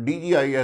DGI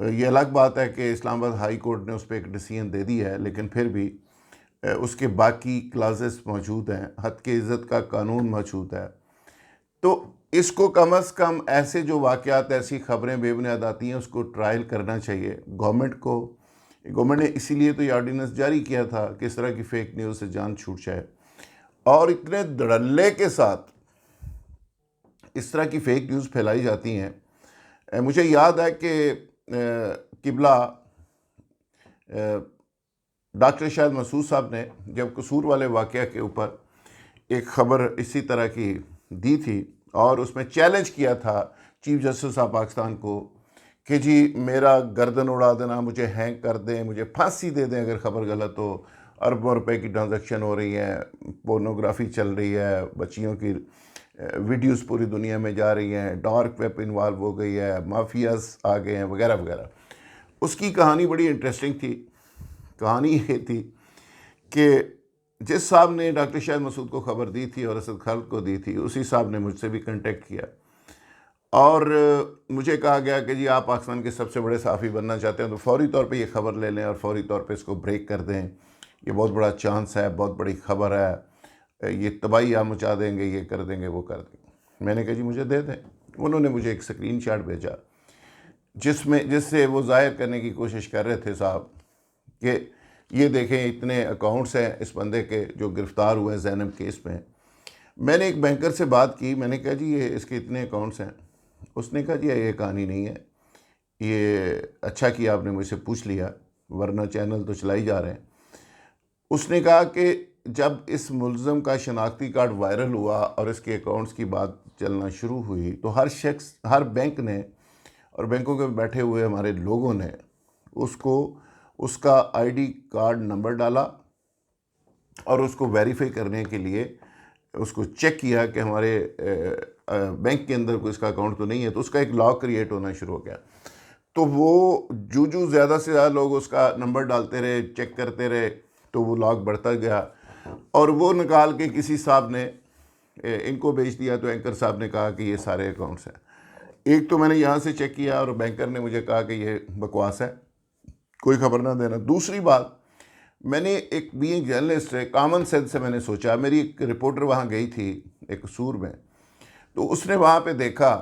یہ الگ بات ہے کہ اسلام آباد ہائی کورٹ نے اس پہ ایک ڈیسیژن دے دی ہے، لیکن پھر بھی اس کے باقی کلازز موجود ہیں، حد کی عزت کا قانون موجود ہے. تو اس کو کم از کم ایسے جو واقعات، ایسی خبریں بے بنیاد آتی ہیں، اس کو ٹرائل کرنا چاہیے گورنمنٹ کو. گورنمنٹ نے اسی لیے تو یہ آرڈیننس جاری کیا تھا کہ اس طرح کی فیک نیوز سے جان چھوٹ جائے. اور اتنے دھڑلے کے ساتھ اس طرح کی فیک نیوز پھیلائی جاتی ہیں. مجھے یاد ہے کہ قبلہ ڈاکٹر شاہد مسعود صاحب نے جب قصور والے واقعہ کے اوپر ایک خبر اسی طرح کی دی تھی اور اس میں چیلنج کیا تھا چیف جسٹس آف پاکستان کو کہ جی میرا گردن اڑا دینا، مجھے ہینگ کر دیں، مجھے پھانسی دے دیں اگر خبر غلط ہو. اربوں روپے کی ٹرانزیکشن ہو رہی ہے، پورنوگرافی چل رہی ہے، بچیوں کی ویڈیوز پوری دنیا میں جا رہی ہیں، ڈارک ویب انوالو ہو گئی ہے، مافیاز آ گئے ہیں وغیرہ وغیرہ. اس کی کہانی بڑی انٹرسٹنگ تھی. کہانی یہ تھی کہ جس صاحب نے ڈاکٹر شاہد مسعود کو خبر دی تھی اور اسد خالد کو دی تھی، اسی صاحب نے مجھ سے بھی کنٹیکٹ کیا اور مجھے کہا گیا کہ جی آپ پاکستان کے سب سے بڑے صحافی بننا چاہتے ہیں تو فوری طور پہ یہ خبر لے لیں اور فوری طور پہ اس کو بریک کر دیں. یہ بہت بڑا چانس ہے، بہت بڑی خبر ہے، یہ تباہی آپ مچا دیں گے، یہ کر دیں گے، وہ کر دیں گے. میں نے کہا جی مجھے دے دیں. انہوں نے مجھے ایک سکرین شاٹ بھیجا جس سے وہ ظاہر کرنے کی کوشش کر رہے تھے صاحب کہ یہ دیکھیں اتنے اکاؤنٹس ہیں اس بندے کے جو گرفتار ہوئے زینب کیس میں. میں نے ایک بینکر سے بات کی، میں نے کہا جی یہ اس کے اتنے اکاؤنٹس ہیں. اس نے کہا جی یہ کہانی نہیں ہے، یہ اچھا کیا آپ نے مجھ سے پوچھ لیا ورنہ چینل تو چلائی جا رہے ہیں. اس نے کہا کہ جب اس ملزم کا شناختی کارڈ وائرل ہوا اور اس کے اکاؤنٹس کی بات چلنا شروع ہوئی تو ہر شخص، ہر بینک نے اور بینکوں کے بیٹھے ہوئے ہمارے لوگوں نے اس کا آئی ڈی کارڈ نمبر ڈالا اور اس کو ویریفائی کرنے کے لیے اس کو چیک کیا کہ ہمارے بینک کے اندر کوئی اس کا اکاؤنٹ تو نہیں ہے. تو اس کا ایک لاک کریٹ ہونا شروع ہو گیا. تو وہ جو زیادہ سے زیادہ لوگ اس کا نمبر ڈالتے رہے، چیک کرتے رہے، تو وہ لاک بڑھتا گیا اور وہ نکال کے کسی صاحب نے ان کو بھیج دیا. تو اینکر صاحب نے کہا کہ یہ سارے اکاؤنٹس ہیں. ایک تو میں نے یہاں سے چیک کیا اور بینکر نے مجھے کہا کہ یہ بکواس ہے، کوئی خبر نہ دینا. دوسری بات، میں نے ایک جرنلسٹ ہے، کامن سینس سے میں نے سوچا، میری ایک رپورٹر وہاں گئی تھی ایک قصور میں، تو اس نے وہاں پہ دیکھا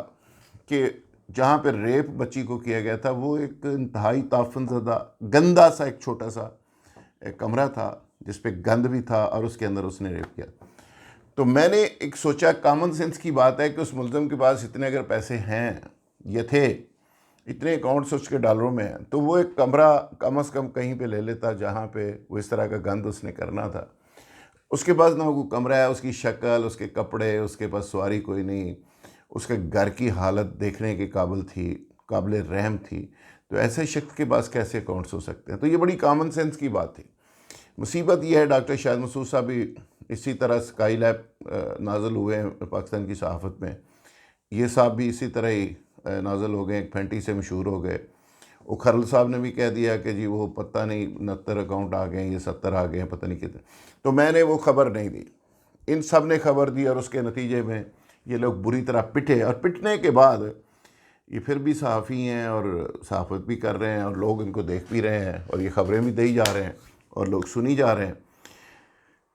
کہ جہاں پہ ریپ بچی کو کیا گیا تھا وہ ایک انتہائی تعفن زدہ گندا سا ایک چھوٹا سا ایک کمرہ تھا جس پہ گند بھی تھا اور اس کے اندر اس نے ریپ کیا. تو میں نے ایک سوچا کامن سینس کی بات ہے کہ اس ملزم کے پاس اتنے اگر پیسے ہیں یا تھے، اتنے اکاؤنٹس اس کے ڈالروں میں ہیں، تو وہ ایک کمرہ کم از کم کہیں پہ لے لیتا جہاں پہ وہ اس طرح کا گند اس نے کرنا تھا. اس کے پاس نہ وہ کمرہ ہے، اس کی شکل، اس کے کپڑے، اس کے پاس سواری کوئی نہیں، اس کے گھر کی حالت دیکھنے کے قابل تھی، قابل رحم تھی. تو ایسے شخص کے پاس کیسے اکاؤنٹس ہو سکتے ہیں؟ تو یہ بڑی کامن سینس کی بات تھی. مصیبت یہ ہے ڈاکٹر شاہد مسعود صاحب بھی اسی طرح اسکائی لیب نازل ہوئے ہیں پاکستان کی صحافت میں. یہ صاحب بھی اسی طرح ہی نازل ہو گئے، ایک پھینٹی سے مشہور ہو گئے. وہ کھرل صاحب نے بھی کہہ دیا کہ جی وہ پتہ نہیں 69 اکاؤنٹ آ گئے ہیں، یہ 70 آ گئے ہیں، پتہ نہیں کتنے. تو میں نے وہ خبر نہیں دی، ان سب نے خبر دی اور اس کے نتیجے میں یہ لوگ بری طرح پٹے. اور پٹنے کے بعد یہ پھر بھی صحافی ہیں اور صحافت بھی کر رہے ہیں اور لوگ ان کو دیکھ بھی رہے ہیں اور یہ خبریں بھی دی جا رہے ہیں اور لوگ سنی جا رہے ہیں.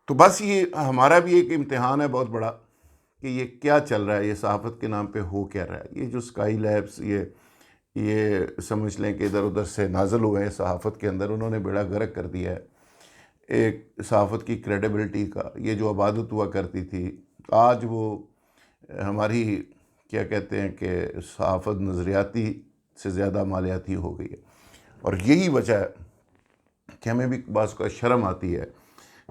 تو بس یہ ہمارا بھی ایک امتحان ہے بہت بڑا کہ یہ کیا چل رہا ہے، یہ صحافت کے نام پہ ہو کیا رہا ہے. یہ جو اسکائی لیبس یہ سمجھ لیں کہ ادھر ادھر سے نازل ہوئے ہیں صحافت کے اندر، انہوں نے بیڑا غرق کر دیا ہے ایک صحافت کی کریڈیبلٹی کا. یہ جو عبادت ہوا کرتی تھی آج وہ ہماری کیا کہتے ہیں کہ صحافت نظریاتی سے زیادہ مالیاتی ہو گئی ہے. اور یہی وجہ ہے کہ ہمیں بھی بعض کا شرم آتی ہے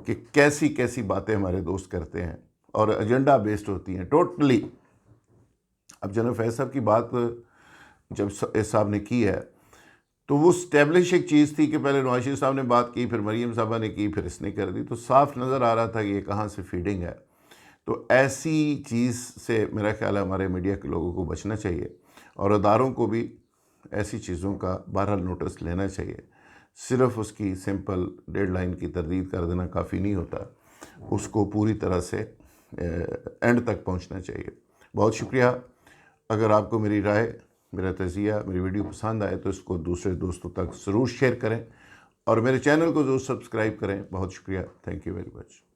کہ کیسی کیسی باتیں ہمارے دوست کرتے ہیں اور ایجنڈا بیسڈ ہوتی ہیں ٹوٹلی. اب جناب فیض صاحب کی بات جب اس صاحب نے کی ہے تو وہ اسٹیبلش ایک چیز تھی کہ پہلے نواز شریف صاحب نے بات کی، پھر مریم صاحبہ نے کی، پھر اس نے کر دی. تو صاف نظر آ رہا تھا کہ یہ کہاں سے فیڈنگ ہے. تو ایسی چیز سے میرا خیال ہے ہمارے میڈیا کے لوگوں کو بچنا چاہیے اور اداروں کو بھی ایسی چیزوں کا بہرحال نوٹس لینا چاہیے. صرف اس کی سمپل ڈیڈ لائن کی تردید کر دینا کافی نہیں ہوتا، اس کو پوری طرح سے اینڈ تک پہنچنا چاہیے. بہت شکریہ. اگر آپ کو میری رائے میرا تجزیہ میری ویڈیو پسند آئے تو اس کو دوسرے دوستوں تک ضرور شیئر کریں، اور میرے چینل کو ضرور سبسکرائب کریں۔ بہت شکریہ، تھینک یو ویری مچ۔